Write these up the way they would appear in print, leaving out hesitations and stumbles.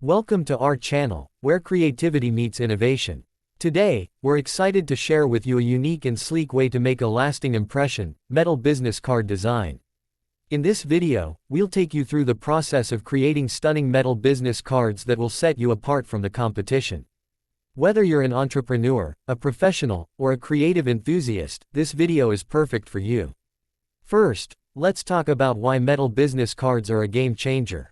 Welcome to our channel, where creativity meets innovation. Today, we're excited to share with you a unique and sleek way to make a lasting impression: metal business card design. In this video, we'll take you through the process of creating stunning metal business cards that will set you apart from the competition. Whether you're an entrepreneur, a professional, or a creative enthusiast, this video is perfect for you. First, let's talk about why metal business cards are a game changer.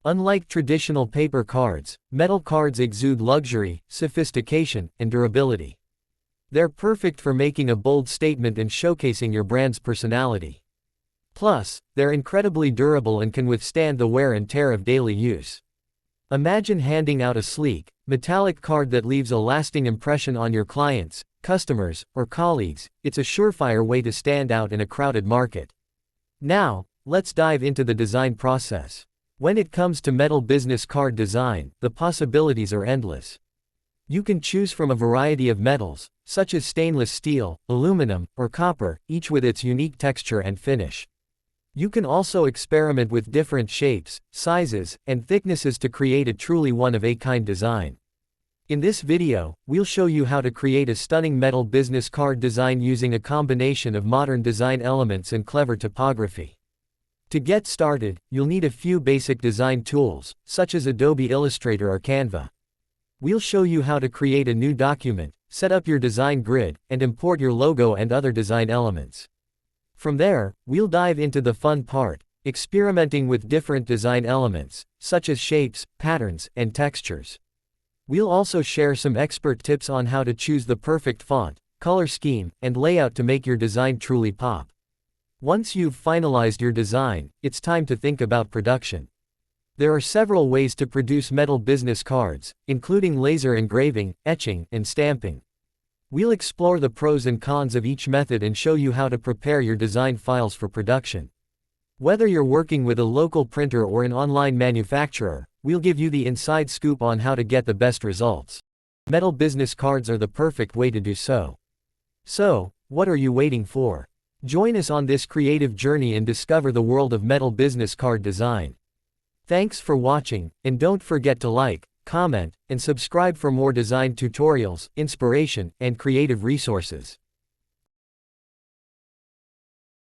Unlike traditional paper cards, metal cards exude luxury, sophistication, and durability. They're perfect for making a bold statement and showcasing your brand's personality. Plus, they're incredibly durable and can withstand the wear and tear of daily use. Imagine handing out a sleek, metallic card that leaves a lasting impression on your clients, customers, or colleagues. It's a surefire way to stand out in a crowded market. Now, let's dive into the design process. When it comes to metal business card design, the possibilities are endless. You can choose from a variety of metals, such as stainless steel, aluminum, or copper, each with its unique texture and finish. You can also experiment with different shapes, sizes, and thicknesses to create a truly one-of-a-kind design. In this video, we'll show you how to create a stunning metal business card design using a combination of modern design elements and clever typography. To get started, you'll need a few basic design tools, such as Adobe Illustrator or Canva. We'll show you how to create a new document, set up your design grid, and import your logo and other design elements. From there, we'll dive into the fun part: experimenting with different design elements, such as shapes, patterns, and textures. We'll also share some expert tips on how to choose the perfect font, color scheme, and layout to make your design truly pop. Once you've finalized your design, it's time to think about production. There are several ways to produce metal business cards, including laser engraving, etching, and stamping. We'll explore the pros and cons of each method and show you how to prepare your design files for production. Whether you're working with a local printer or an online manufacturer, we'll give you the inside scoop on how to get the best results. Metal business cards are the perfect way to do so. So, what are you waiting for? Join us on this creative journey and discover the world of metal business card design. Thanks for watching, and don't forget to like, comment, and subscribe for more design tutorials, inspiration, and creative resources.